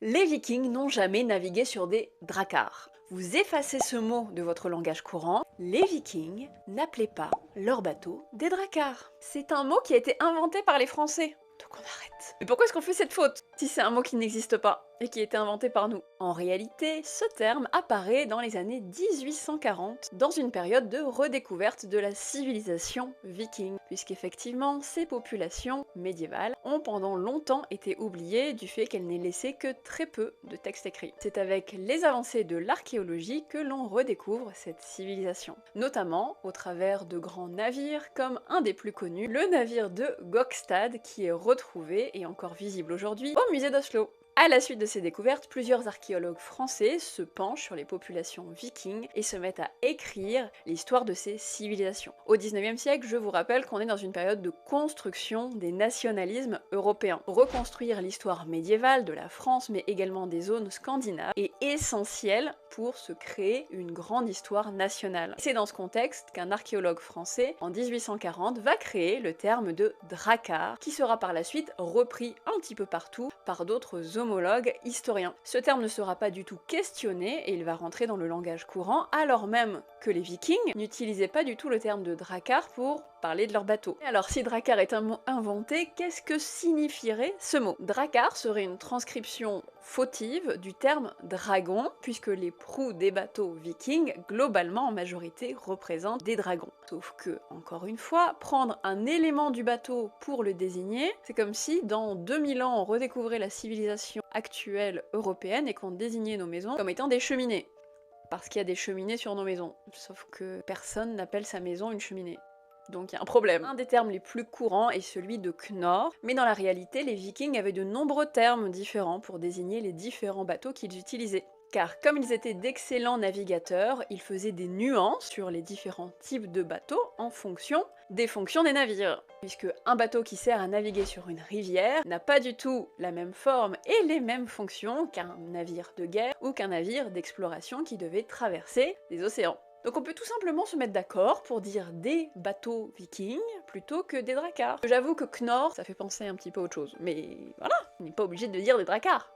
Les Vikings n'ont jamais navigué sur des dracars. Vous effacez ce mot de votre langage courant. Les Vikings n'appelaient pas leurs bateaux des dracars. C'est un mot qui a été inventé par les Français. Donc on arrête. Mais pourquoi est-ce qu'on fait cette faute si c'est un mot qui n'existe pas et qui a été inventé par nous? En réalité, ce terme apparaît dans les années 1840, dans une période de redécouverte de la civilisation viking, puisqu'effectivement, ces populations médiévales ont pendant longtemps été oubliées du fait qu'elles n'aient laissé que très peu de textes écrits. C'est avec les avancées de l'archéologie que l'on redécouvre cette civilisation, notamment au travers de grands navires comme un des plus connus, le navire de Gokstad, qui est retrouvé et encore visible aujourd'hui au musée d'Oslo. À la suite de ces découvertes, plusieurs archéologues français se penchent sur les populations vikings et se mettent à écrire l'histoire de ces civilisations. Au 19e siècle, je vous rappelle qu'on est dans une période de construction des nationalismes européens. Reconstruire l'histoire médiévale de la France, mais également des zones scandinaves, est essentiel pour se créer une grande histoire nationale. C'est dans ce contexte qu'un archéologue français, en 1840, va créer le terme de drakkar, qui sera par la suite repris un petit peu partout par d'autres homologues historiens. Ce terme ne sera pas du tout questionné et il va rentrer dans le langage courant, alors même que les Vikings n'utilisaient pas du tout le terme de drakkar pour parler de leur bateau. Alors si drakkar est un mot inventé, qu'est-ce que signifierait ce mot? Drakkar serait une transcription fautive du terme dragon, puisque les proues des bateaux vikings, globalement en majorité, représentent des dragons. Sauf que, encore une fois, prendre un élément du bateau pour le désigner, c'est comme si dans 2000 ans on redécouvrait la civilisation actuelle européenne et qu'on désignait nos maisons comme étant des cheminées. Parce qu'il y a des cheminées sur nos maisons. Sauf que personne n'appelle sa maison une cheminée. Donc il y a un problème. Un des termes les plus courants est celui de Knorr, mais dans la réalité, les Vikings avaient de nombreux termes différents pour désigner les différents bateaux qu'ils utilisaient. Car comme ils étaient d'excellents navigateurs, ils faisaient des nuances sur les différents types de bateaux en fonction des fonctions des navires. Puisque un bateau qui sert à naviguer sur une rivière n'a pas du tout la même forme et les mêmes fonctions qu'un navire de guerre ou qu'un navire d'exploration qui devait traverser les océans. Donc on peut tout simplement se mettre d'accord pour dire des bateaux vikings plutôt que des dracars. J'avoue que Knorr, ça fait penser un petit peu à autre chose, mais voilà, on n'est pas obligé de dire des dracars.